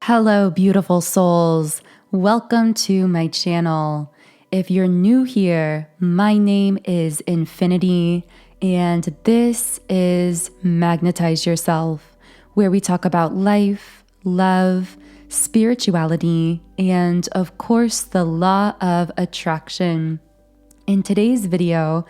Hello, beautiful souls. Welcome to my channel. If you're new here, my name is Infinity, and this is Magnetize Yourself, where we talk about life, love, spirituality, and of course, the law of attraction. In today's video,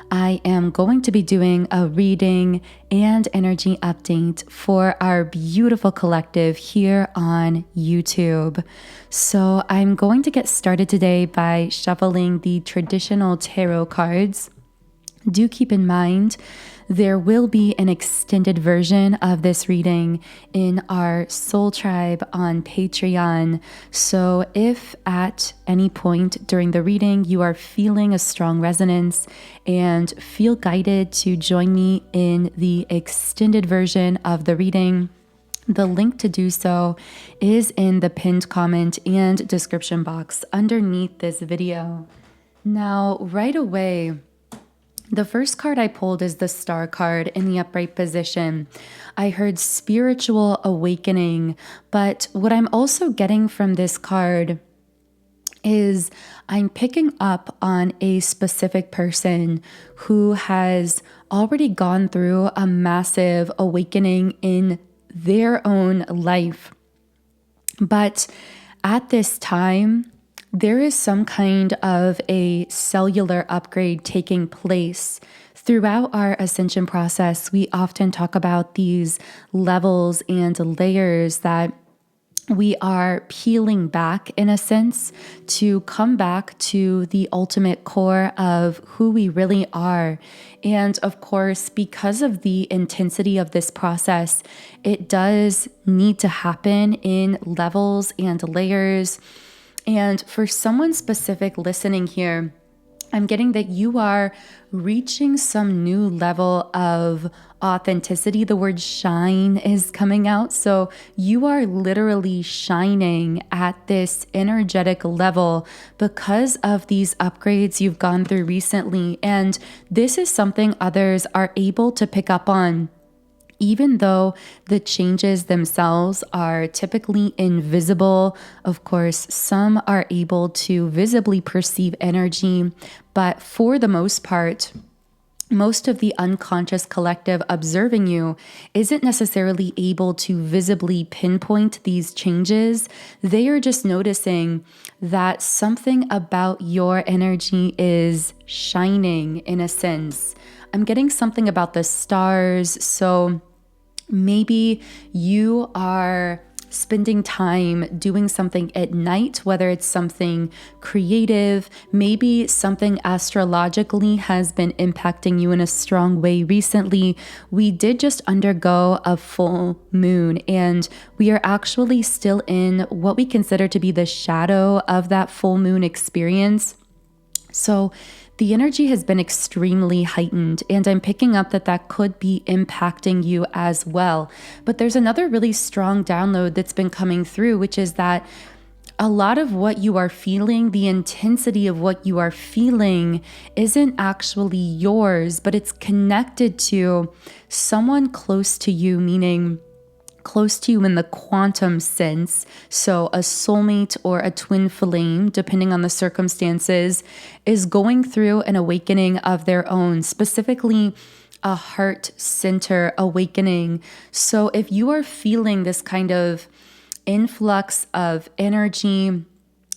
I am going to be doing a reading and energy update for our beautiful collective here on YouTube. So I'm going to get started today by shuffling the traditional tarot cards. Do keep in mind, there will be an extended version of this reading in our Soul Tribe on Patreon. So if at any point during the reading you are feeling a strong resonance and feel guided to join me in the extended version of the reading, the link to do so is in the pinned comment and description box underneath this video. Now, right away, the first card I pulled is the Star card in the upright position. I heard spiritual awakening, but what I'm also getting from this card is I'm picking up on a specific person who has already gone through a massive awakening in their own life. But at this time, there is some kind of a cellular upgrade taking place. Throughout our ascension process, we often talk about these levels and layers that we are peeling back, in a sense, to come back to the ultimate core of who we really are. And of course, because of the intensity of this process, it does need to happen in levels and layers. And for someone specific listening here, I'm getting that you are reaching some new level of authenticity. The word shine is coming out. So you are literally shining at this energetic level because of these upgrades you've gone through recently. And this is something others are able to pick up on. Even though the changes themselves are typically invisible, of course, some are able to visibly perceive energy, but for the most part, most of the unconscious collective observing you isn't necessarily able to visibly pinpoint these changes. They are just noticing that something about your energy is shining, in a sense. I'm getting something about the stars. So maybe you are spending time doing something at night, whether it's something creative, maybe something astrologically has been impacting you in a strong way recently. We did just undergo a full moon, and we are actually still in what we consider to be the shadow of that full moon experience. So the energy has been extremely heightened, and I'm picking up that that could be impacting you as well. But there's another really strong download that's been coming through, which is that a lot of what you are feeling, the intensity of what you are feeling, isn't actually yours, but it's connected to someone close to you, meaning close to you in the quantum sense. So a soulmate or a twin flame, depending on the circumstances, is going through an awakening of their own, specifically a heart center awakening. So if you are feeling this kind of influx of energy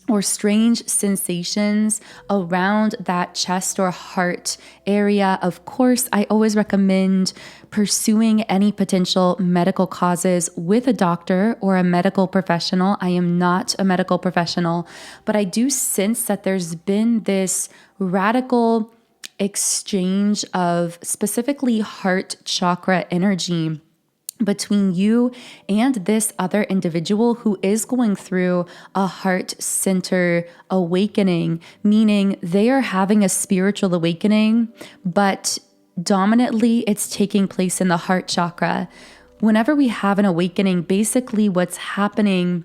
or strange sensations around that chest or heart area, of course, I always recommend pursuing any potential medical causes with a doctor or a medical professional. I am not a medical professional, but I do sense that there's been this radical exchange of specifically heart chakra energy between you and this other individual who is going through a heart center awakening, meaning they are having a spiritual awakening, but dominantly it's taking place in the heart chakra. Whenever we have an awakening, basically what's happening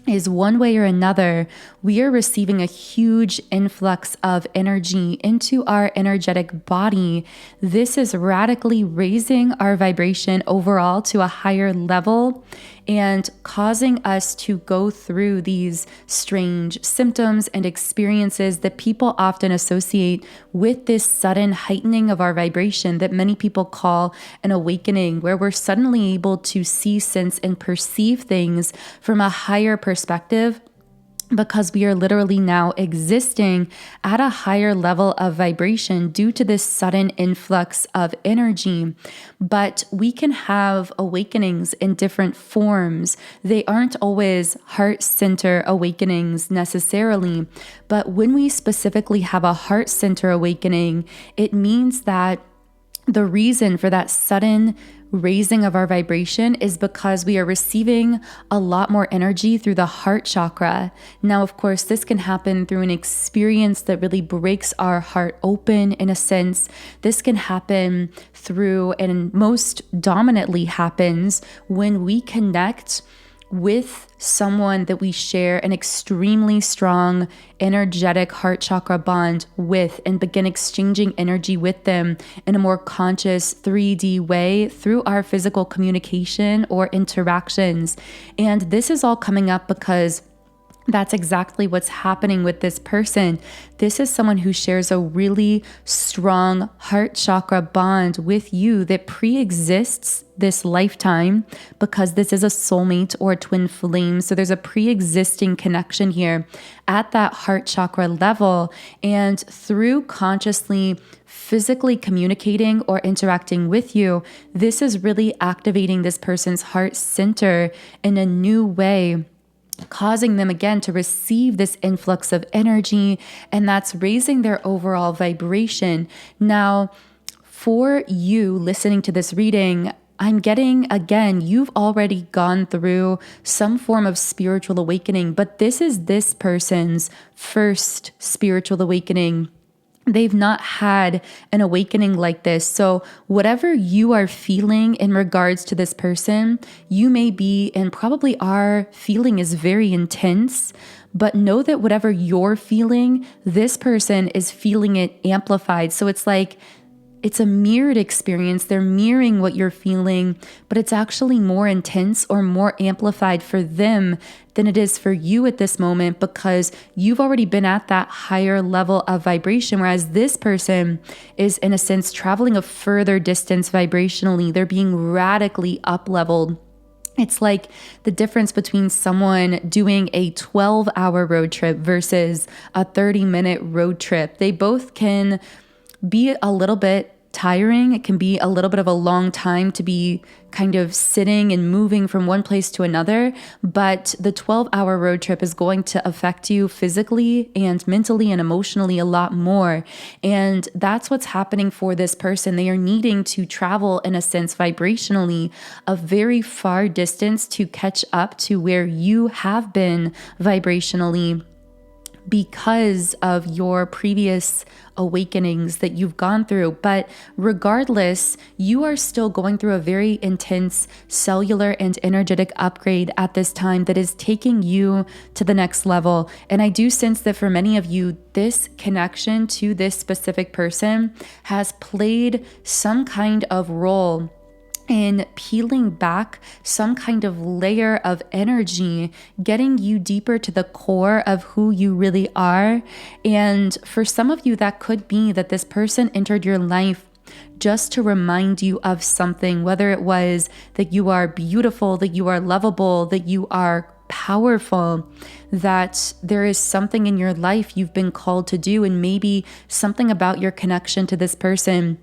is one way or another, we are receiving a huge influx of energy into our energetic body. This is radically raising our vibration overall to a higher level. and causing us to go through these strange symptoms and experiences that people often associate with this sudden heightening of our vibration that many people call an awakening, where we're suddenly able to see, sense, and perceive things from a higher perspective, because we are literally now existing at a higher level of vibration due to this sudden influx of energy. But we can have awakenings in different forms. They aren't always heart center awakenings necessarily, but when we specifically have a heart center awakening, it means that the reason for that sudden raising of our vibration is because we are receiving a lot more energy through the heart chakra. Now, of course, this can happen through an experience that really breaks our heart open in a sense. This can happen through, and most dominantly happens when we connect with someone that we share an extremely strong energetic heart chakra bond with, and begin exchanging energy with them in a more conscious 3D way through our physical communication or interactions. And this is all coming up because that's exactly what's happening with this person. This is someone who shares a really strong heart chakra bond with you that pre-exists this lifetime, because this is a soulmate or a twin flame. So there's a pre-existing connection here at that heart chakra level. And through consciously physically communicating or interacting with you, this is really activating this person's heart center in a new way, causing them again to receive this influx of energy, and that's raising their overall vibration. Now, for you listening to this reading, I'm getting, again, you've already gone through some form of spiritual awakening, but this is this person's first spiritual awakening. They've not had an awakening like this. So whatever you are feeling in regards to this person, you may be, and probably are, feeling is very intense. But know that whatever you're feeling, this person is feeling it amplified. So it's like, it's a mirrored experience. They're mirroring what you're feeling, but it's actually more intense or more amplified for them than it is for you at this moment, because you've already been at that higher level of vibration, whereas this person is, in a sense, traveling a further distance vibrationally. They're being radically up-leveled. It's like the difference between someone doing a 12-hour road trip versus a 30-minute road trip. They both can be a little bit tiring. It can be a little bit of a long time to be kind of sitting and moving from one place to another, but the 12-hour road trip is going to affect you physically and mentally and emotionally a lot more. And that's what's happening for this person. They are needing to travel, in a sense, vibrationally a very far distance to catch up to where you have been vibrationally, because of your previous awakenings that you've gone through. But regardless, you are still going through a very intense cellular and energetic upgrade at this time that is taking you to the next level. And I do sense that for many of you, this connection to this specific person has played some kind of role in peeling back some kind of layer of energy, getting you deeper to the core of who you really are. And for some of you, that could be that this person entered your life just to remind you of something, whether it was that you are beautiful, that you are lovable, that you are powerful, that there is something in your life you've been called to do, and maybe something about your connection to this person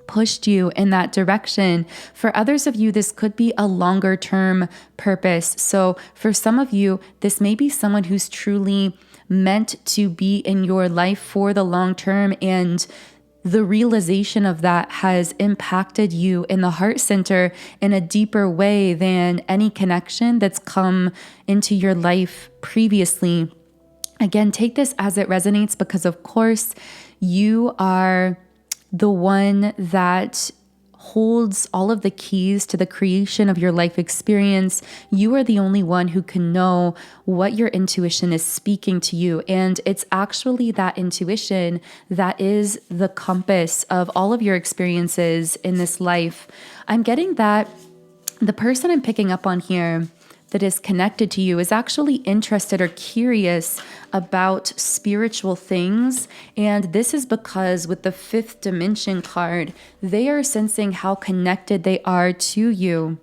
pushed you in that direction. For others of you, this could be a longer term purpose. So for some of you, this may be someone who's truly meant to be in your life for the long term, and the realization of that has impacted you in the heart center in a deeper way than any connection that's come into your life previously. Again, take this as it resonates, because of course you are the one that holds all of the keys to the creation of your life experience. You are the only one who can know what your intuition is speaking to you. And it's actually that intuition that is the compass of all of your experiences in this life. I'm getting that the person I'm picking up on here that is connected to you is actually interested or curious about spiritual things. And this is because with the fifth dimension card, they are sensing how connected they are to you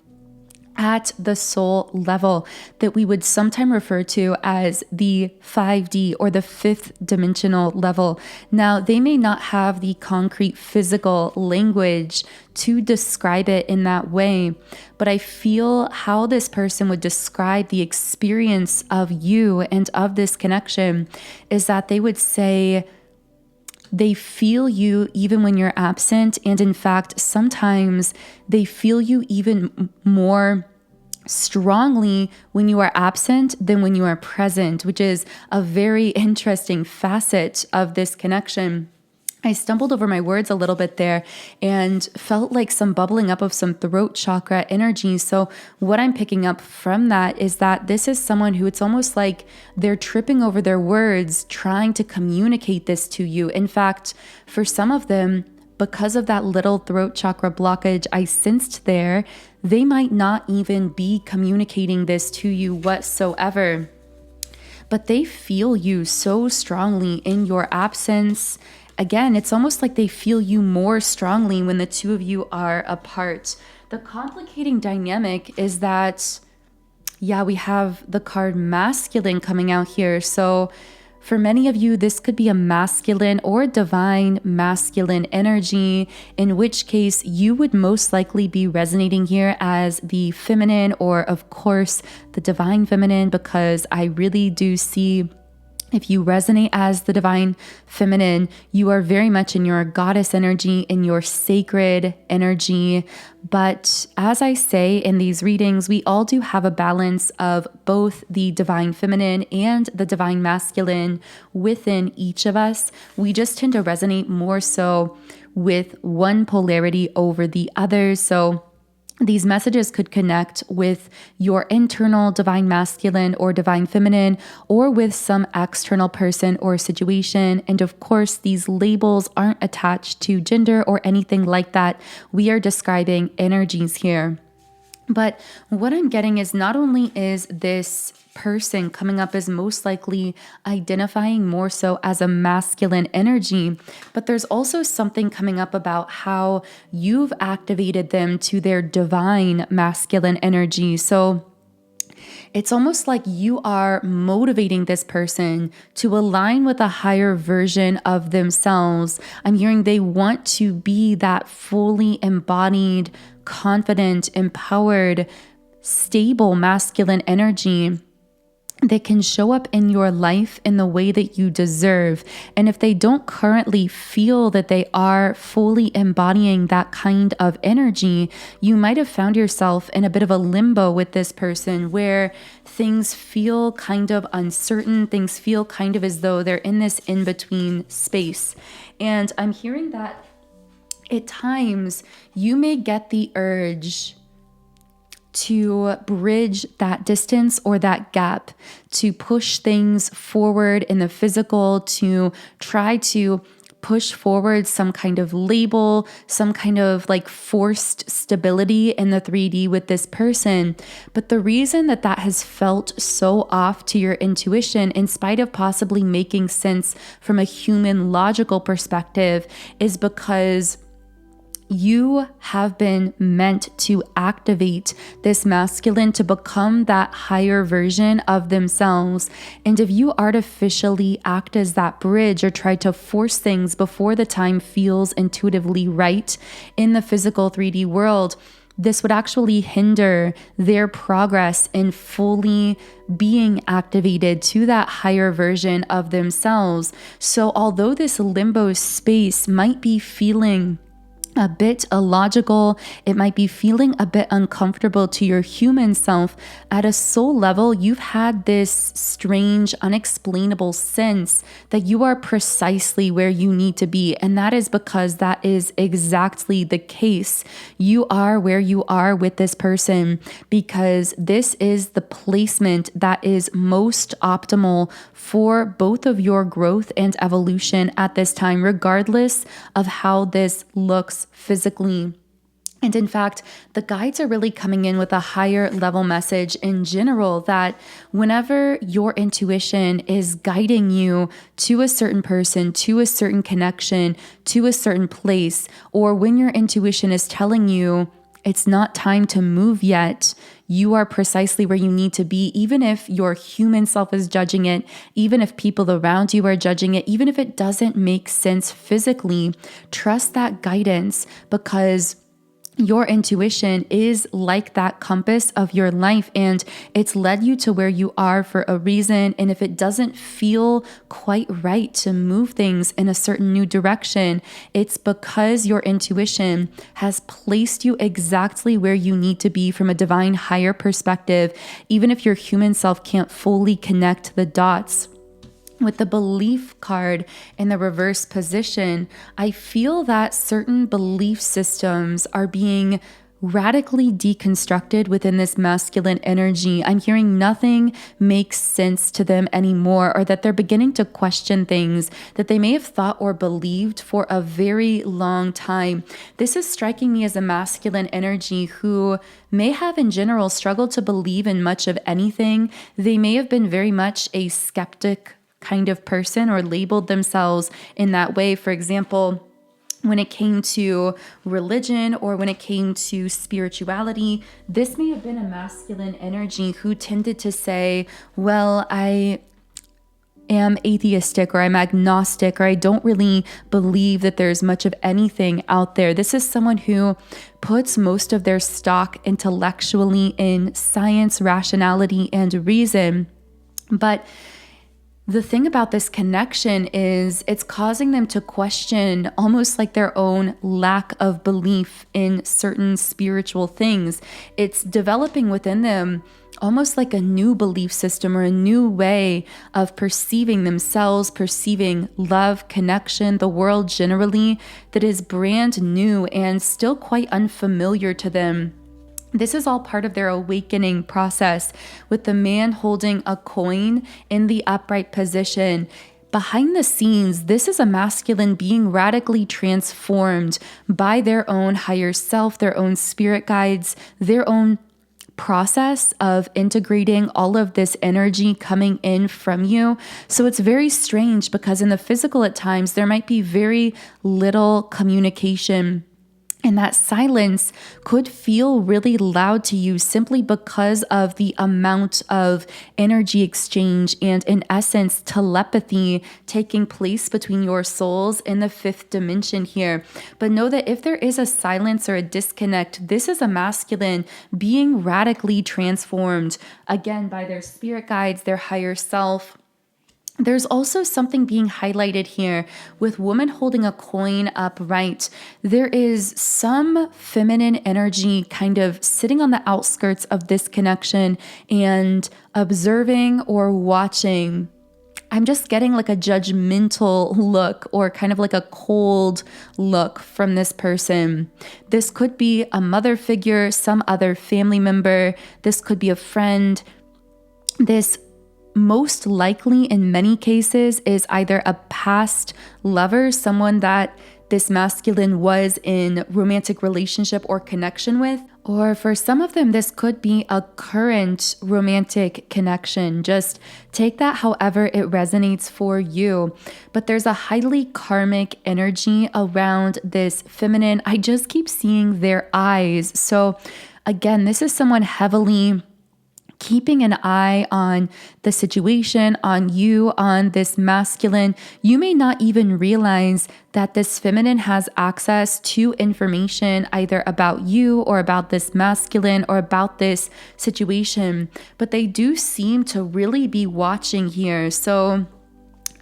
at the soul level that we would sometimes refer to as the 5D or the fifth dimensional level. Now, they may not have the concrete physical language to describe it in that way, but I feel how this person would describe the experience of you and of this connection is that they would say, they feel you even when you're absent. And in fact, sometimes they feel you even more strongly when you are absent than when you are present, which is a very interesting facet of this connection. I stumbled over my words a little bit there and felt like some bubbling up of some throat chakra energy. So what I'm picking up from that is that this is someone who it's almost like they're tripping over their words, trying to communicate this to you. In fact, for some of them, because of that little throat chakra blockage I sensed there, they might not even be communicating this to you whatsoever. But they feel you so strongly in your absence. Again, it's almost like they feel you more strongly when the two of you are apart. The complicating dynamic is that, we have the card masculine coming out here. So for many of you, this could be a masculine or divine masculine energy, in which case you would most likely be resonating here as the feminine or, of course, the divine feminine, because I really do see if you resonate as the divine feminine, you are very much in your goddess energy, in your sacred energy. But as I say in these readings, we all do have a balance of both the divine feminine and the divine masculine within each of us. We just tend to resonate more so with one polarity over the other. So these messages could connect with your internal divine masculine or divine feminine, or with some external person or situation. And of course, these labels aren't attached to gender or anything like that. We are describing energies here. But what I'm getting is not only is this person coming up as most likely identifying more so as a masculine energy, but there's also something coming up about how you've activated them to their divine masculine energy. So it's almost like you are motivating this person to align with a higher version of themselves. I'm hearing they want to be that fully embodied, confident, empowered, stable masculine energy that can show up in your life in the way that you deserve. And if they don't currently feel that they are fully embodying that kind of energy, you might have found yourself in a bit of a limbo with this person where things feel kind of uncertain, things feel kind of as though they're in this in-between space. And I'm hearing that at times you may get the urge to bridge that distance or that gap, to push things forward in the physical, to try to push forward some kind of label, some kind of like forced stability in the 3D with this person. But the reason that that has felt so off to your intuition, in spite of possibly making sense from a human logical perspective, is because you have been meant to activate this masculine to become that higher version of themselves. And if you artificially act as that bridge or try to force things before the time feels intuitively right in the physical 3D world, this would actually hinder their progress in fully being activated to that higher version of themselves. So although this limbo space might be feeling a bit illogical, it might be feeling a bit uncomfortable to your human self, at a soul level, you've had this strange, unexplainable sense that you are precisely where you need to be. And that is because that is exactly the case. You are where you are with this person because this is the placement that is most optimal for both of your growth and evolution at this time, regardless of how this looks physically. And in fact, the guides are really coming in with a higher level message in general that whenever your intuition is guiding you to a certain person, to a certain connection, to a certain place, or when your intuition is telling you it's not time to move yet, you are precisely where you need to be, even if your human self is judging it, even if people around you are judging it, even if it doesn't make sense physically. Trust that guidance, because your intuition is like that compass of your life, and it's led you to where you are for a reason. And if it doesn't feel quite right to move things in a certain new direction, it's because your intuition has placed you exactly where you need to be from a divine higher perspective, even if your human self can't fully connect the dots. With the belief card in the reverse position, I feel that certain belief systems are being radically deconstructed within this masculine energy. I'm hearing nothing makes sense to them anymore, or that they're beginning to question things that they may have thought or believed for a very long time. This is striking me as a masculine energy who may have in general struggled to believe in much of anything. They may have been very much a skeptic kind of person or labeled themselves in that way. For example, when it came to religion or when it came to spirituality, this may have been a masculine energy who tended to say, well, I am atheistic, or I'm agnostic, or I don't really believe that there's much of anything out there. This is someone who puts most of their stock intellectually in science, rationality, and reason. But the thing about this connection is it's causing them to question almost like their own lack of belief in certain spiritual things. It's developing within them almost like a new belief system or a new way of perceiving themselves, perceiving love, connection, the world generally, that is brand new and still quite unfamiliar to them. This is all part of their awakening process, with the man holding a coin in the upright position. Behind the scenes, this is a masculine being radically transformed by their own higher self, their own spirit guides, their own process of integrating all of this energy coming in from you. So it's very strange, because in the physical at times, there might be very little communication. And that silence could feel really loud to you simply because of the amount of energy exchange and, in essence, telepathy taking place between your souls in the fifth dimension here. But know that if there is a silence or a disconnect, this is a masculine being radically transformed, again, by their spirit guides, their higher self. There's also something being highlighted here with woman holding a coin upright. There is some feminine energy kind of sitting on the outskirts of this connection and observing or watching. I'm just getting like a judgmental look, or kind of like a cold look from this person. This could be a mother figure, some other family member. This could be a friend. This most likely in many cases is either a past lover, someone that this masculine was in romantic relationship or connection with, or for some of them, this could be a current romantic connection. Just take that however it resonates for you. But there's a highly karmic energy around this feminine. I just keep seeing their eyes. So again, this is someone heavily keeping an eye on the situation, on you, on this masculine. You may not even realize that this feminine has access to information either about you or about this masculine or about this situation, but they do seem to really be watching here. So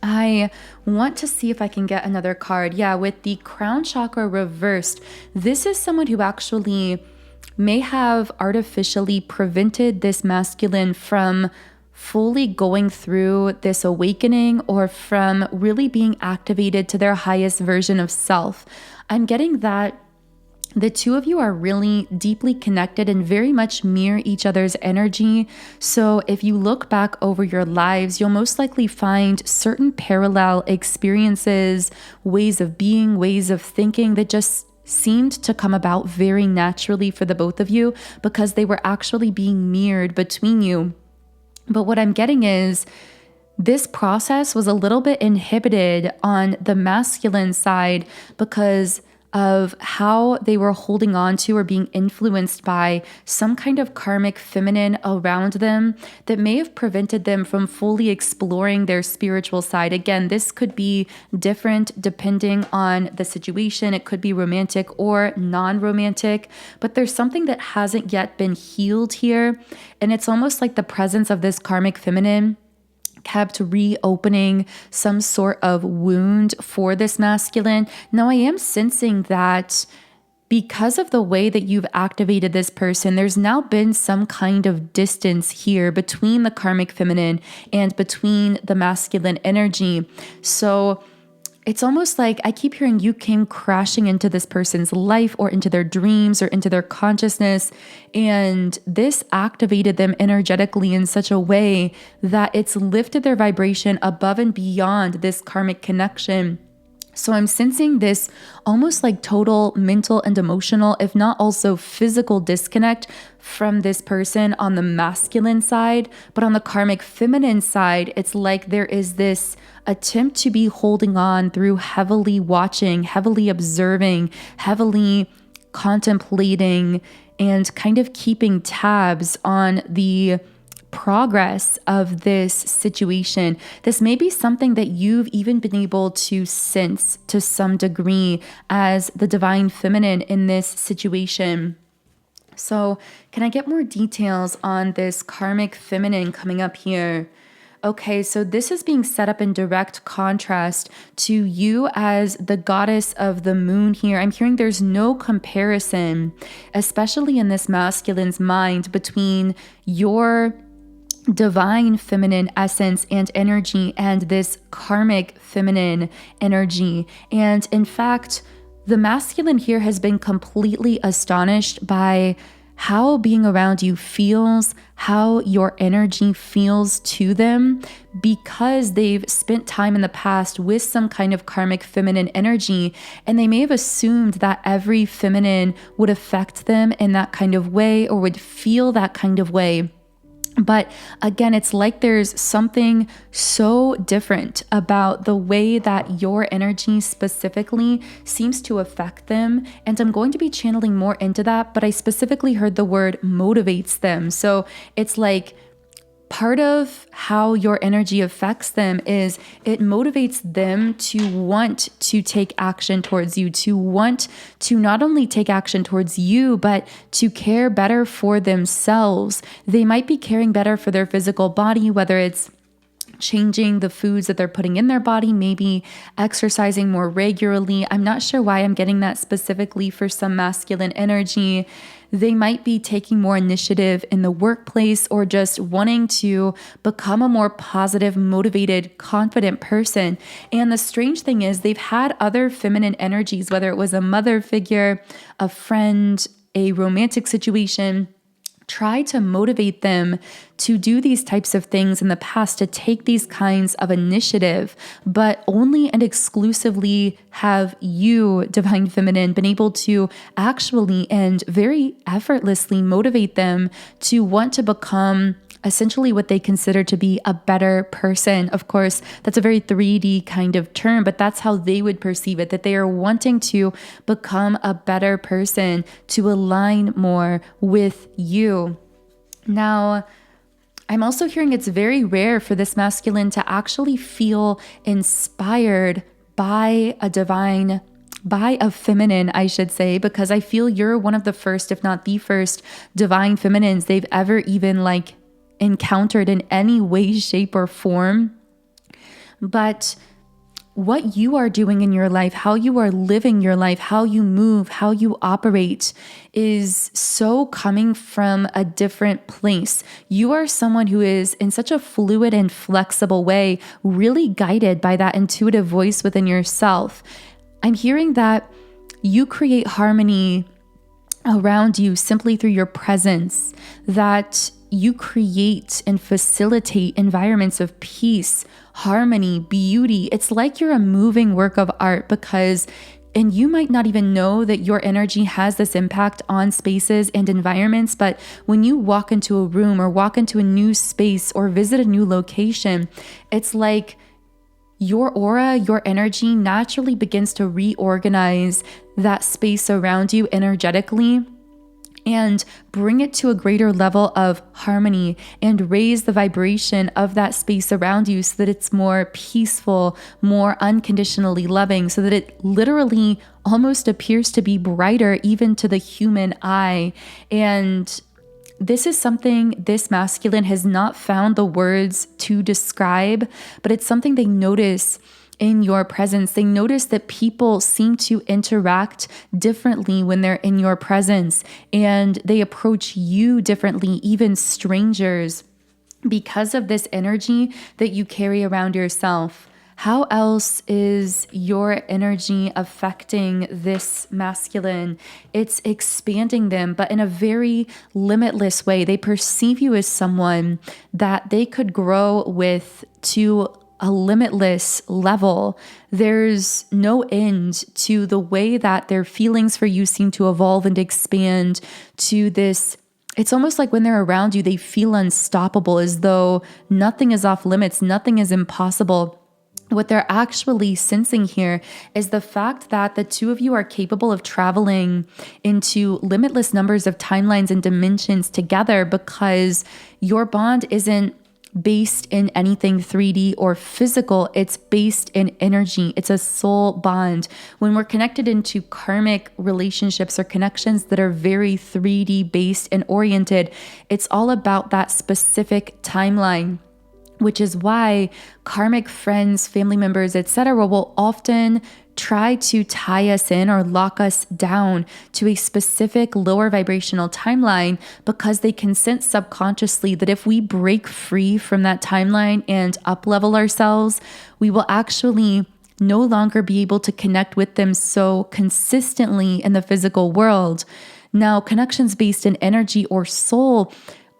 I want to see if I can get another card. Yeah, with the crown chakra reversed, this is someone who actually may have artificially prevented this masculine from fully going through this awakening or from really being activated to their highest version of self. I'm getting that the two of you are really deeply connected and very much mirror each other's energy. So if you look back over your lives, you'll most likely find certain parallel experiences, ways of being, ways of thinking that just seemed to come about very naturally for the both of you because they were actually being mirrored between you. But what I'm getting is this process was a little bit inhibited on the masculine side because of how they were holding on to or being influenced by some kind of karmic feminine around them that may have prevented them from fully exploring their spiritual side. Again, this could be different depending on the situation. It could be romantic or non-romantic, but there's something that hasn't yet been healed here. And it's almost like the presence of this karmic feminine kept reopening some sort of wound for this masculine. Now, I am sensing that because of the way that you've activated this person, there's now been some kind of distance here between the karmic feminine and between the masculine energy. So it's almost like I keep hearing you came crashing into this person's life or into their dreams or into their consciousness. And this activated them energetically in such a way that it's lifted their vibration above and beyond this karmic connection. So I'm sensing this almost like total mental and emotional, if not also physical disconnect from this person on the masculine side. But on the karmic feminine side, it's like there is this attempt to be holding on through heavily watching, heavily observing, heavily contemplating, and kind of keeping tabs on the progress of this situation. This may be something that you've even been able to sense to some degree as the divine feminine in this situation. So, can I get more details on this karmic feminine coming up here? Okay, so this is being set up in direct contrast to you as the goddess of the moon here. I'm hearing there's no comparison, especially in this masculine's mind, between your divine feminine essence and energy and this karmic feminine energy. And in fact, the masculine here has been completely astonished by how being around you feels, how your energy feels to them, because they've spent time in the past with some kind of karmic feminine energy, and they may have assumed that every feminine would affect them in that kind of way or would feel that kind of way. But again, it's like there's something so different about the way that your energy specifically seems to affect them. And I'm going to be channeling more into that, but I specifically heard the word motivates them. So it's like part of how your energy affects them is it motivates them to want to take action towards you, to want to not only take action towards you, but to care better for themselves. They might be caring better for their physical body, whether it's changing the foods that they're putting in their body, maybe exercising more regularly. I'm not sure why I'm getting that specifically for some masculine energy. They might be taking more initiative in the workplace or just wanting to become a more positive, motivated, confident person. And the strange thing is they've had other feminine energies, whether it was a mother figure, a friend, a romantic situation, try to motivate them to do these types of things in the past, to take these kinds of initiative, but only and exclusively have you, divine feminine, been able to actually and very effortlessly motivate them to want to become essentially what they consider to be a better person. Of course, that's a very 3D kind of term, but that's how they would perceive it, that they are wanting to become a better person, to align more with you. Now, I'm also hearing it's very rare for this masculine to actually feel inspired by a feminine, I should say, because I feel you're one of the first, if not the first, divine feminines they've ever even encountered in any way, shape, or form. But what you are doing in your life, how you are living your life, how you move, how you operate is so coming from a different place. You are someone who is in such a fluid and flexible way, really guided by that intuitive voice within yourself. I'm hearing that you create harmony around you simply through your presence, that you create and facilitate environments of peace, harmony, beauty. It's like you're a moving work of art because And you might not even know that your energy has this impact on spaces and environments, but when you walk into a room or walk into a new space or visit a new location, it's like your aura, your energy naturally begins to reorganize that space around you energetically and bring it to a greater level of harmony and raise the vibration of that space around you so that it's more peaceful, more unconditionally loving, so that it literally almost appears to be brighter even to the human eye. And this is something this masculine has not found the words to describe, but it's something they notice in your presence. They notice that people seem to interact differently when they're in your presence, and they approach you differently, even strangers, because of this energy that you carry around yourself. How else is your energy affecting this masculine? It's expanding them, but in a very limitless way. They perceive you as someone that they could grow with to a limitless level. There's no end to the way that their feelings for you seem to evolve and expand to this. It's almost like when they're around you, they feel unstoppable, as though nothing is off limits, nothing is impossible. What they're actually sensing here is the fact that the two of you are capable of traveling into limitless numbers of timelines and dimensions together, because your bond isn't based in anything 3D or physical. It's based in energy. It's a soul bond. When we're connected into karmic relationships or connections that are very 3D based and oriented, it's all about that specific timeline, which is why karmic friends, family members, etc. will often try to tie us in or lock us down to a specific lower vibrational timeline, because they can sense subconsciously that if we break free from that timeline and up-level ourselves, we will actually no longer be able to connect with them so consistently in the physical world. Now, connections based in energy or soul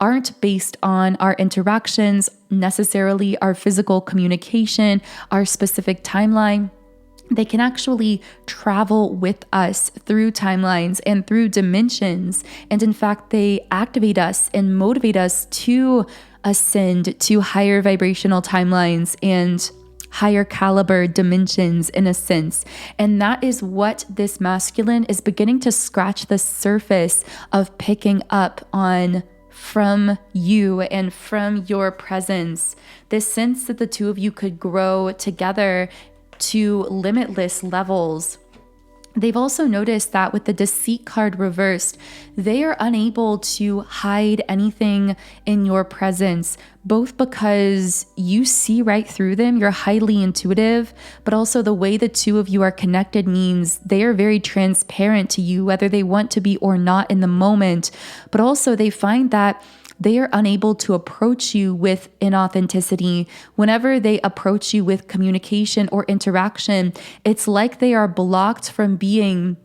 aren't based on our interactions, necessarily our physical communication, our specific timeline. They can actually travel with us through timelines and through dimensions. And in fact, they activate us and motivate us to ascend to higher vibrational timelines and higher caliber dimensions, in a sense. And that is what this masculine is beginning to scratch the surface of picking up on from you and from your presence. This sense that the two of you could grow together to limitless levels. They've also noticed that with the deceit card reversed, they are unable to hide anything in your presence, both because you see right through them, you're highly intuitive, but also the way the two of you are connected means they are very transparent to you, whether they want to be or not in the moment. But also they find that they are unable to approach you with inauthenticity. Whenever they approach you with communication or interaction, it's like they are blocked from being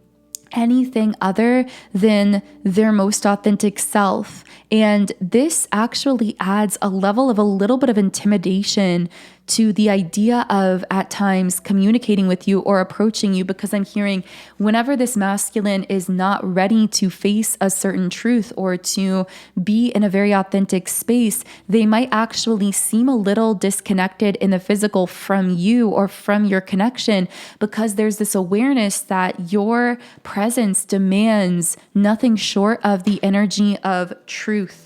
anything other than their most authentic self. And this actually adds a level of a little bit of intimidation to the idea of at times communicating with you or approaching you, because I'm hearing whenever this masculine is not ready to face a certain truth or to be in a very authentic space, they might actually seem a little disconnected in the physical from you or from your connection, because there's this awareness that your presence demands nothing short of the energy of truth.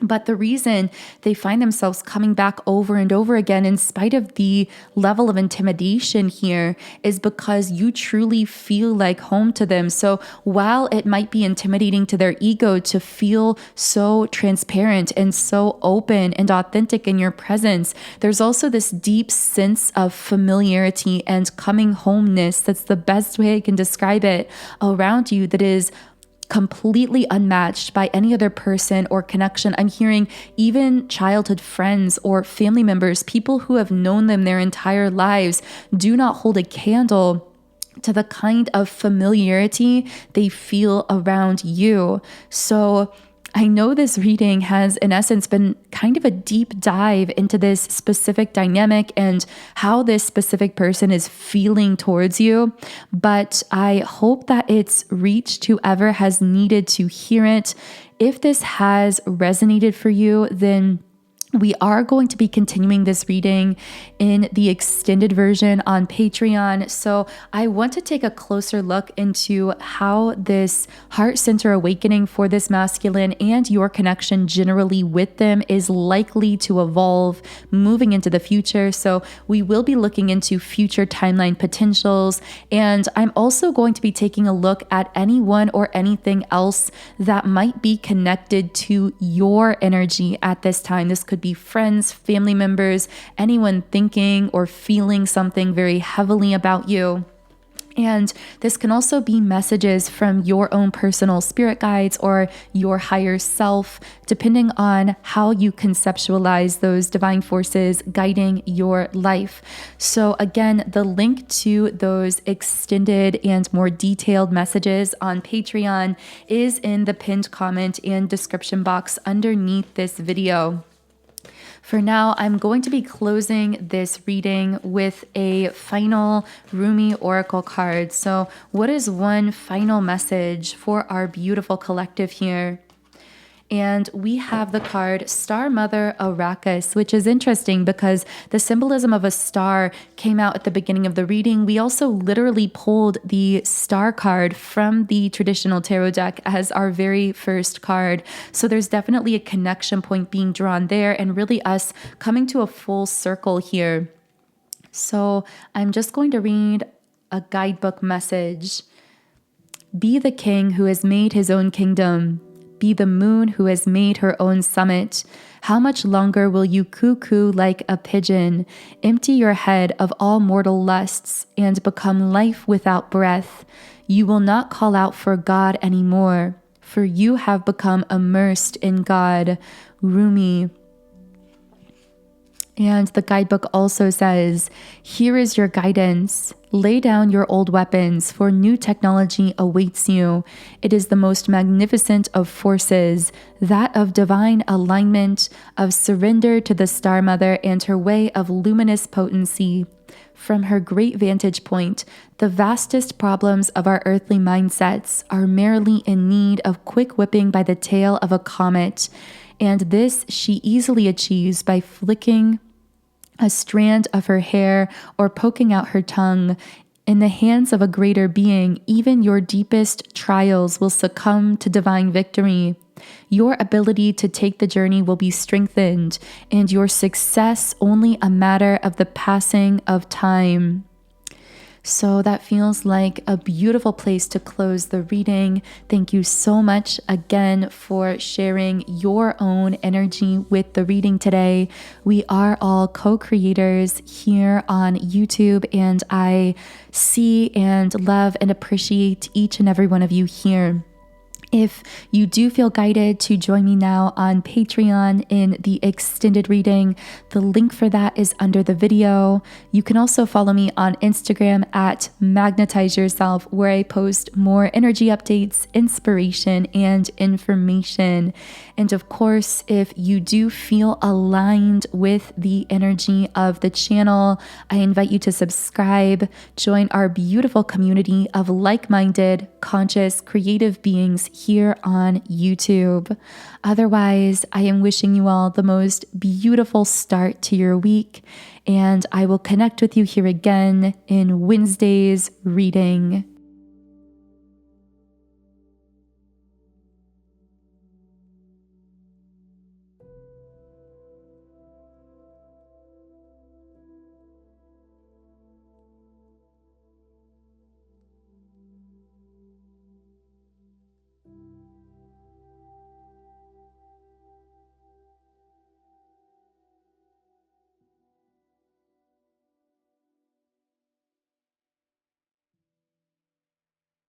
But the reason they find themselves coming back over and over again, in spite of the level of intimidation here, is because you truly feel like home to them. So while it might be intimidating to their ego to feel so transparent and so open and authentic in your presence, there's also this deep sense of familiarity and coming homeness, that's the best way I can describe it, around you, that is completely unmatched by any other person or connection. I'm hearing even childhood friends or family members, people who have known them their entire lives, do not hold a candle to the kind of familiarity they feel around you. So I know this reading has, in essence, been kind of a deep dive into this specific dynamic and how this specific person is feeling towards you. But I hope that it's reached whoever has needed to hear it. If this has resonated for you, then we are going to be continuing this reading in the extended version on Patreon. So I want to take a closer look into how this heart center awakening for this masculine and your connection generally with them is likely to evolve moving into the future. So we will be looking into future timeline potentials. And I'm also going to be taking a look at anyone or anything else that might be connected to your energy at this time. This could be friends, family members, anyone thinking or feeling something very heavily about you. And this can also be messages from your own personal spirit guides or your higher self, depending on how you conceptualize those divine forces guiding your life. So again, the link to those extended and more detailed messages on Patreon is in the pinned comment and description box underneath this video. For now, I'm going to be closing this reading with a final Rumi Oracle card. So what is one final message for our beautiful collective here? And we have the card Star Mother Arrakis, which is interesting because the symbolism of a star came out at the beginning of the reading. We also literally pulled the star card from the traditional tarot deck as our very first card. So there's definitely a connection point being drawn there and really us coming to a full circle here. So I'm just going to read a guidebook message. Be the king who has made his own kingdom. Be the moon who has made her own summit. How much longer will you cuckoo like a pigeon, empty your head of all mortal lusts, and become life without breath? You will not call out for God anymore, for you have become immersed in God. Rumi. And the guidebook also says, here is your guidance. Lay down your old weapons, for new technology awaits you. It is the most magnificent of forces, that of divine alignment, of surrender to the Star Mother and her way of luminous potency. From her great vantage point, the vastest problems of our earthly mindsets are merely in need of quick whipping by the tail of a comet, and this she easily achieves by flicking a strand of her hair or poking out her tongue. In the hands of a greater being, even your deepest trials will succumb to divine victory. Your ability to take the journey will be strengthened, and your success only a matter of the passing of time. So that feels like a beautiful place to close the reading. Thank you so much again for sharing your own energy with the reading today. We are all co-creators here on YouTube, and I see and love and appreciate each and every one of you here. If you do feel guided to join me now on Patreon in the extended reading, the link for that is under the video. You can also follow me on Instagram at Magnetize Yourself, where I post more energy updates, inspiration, and information. And of course, if you do feel aligned with the energy of the channel, I invite you to subscribe, join our beautiful community of like-minded, conscious, creative beings here on YouTube. Otherwise, I am wishing you all the most beautiful start to your week, and I will connect with you here again in Wednesday's reading.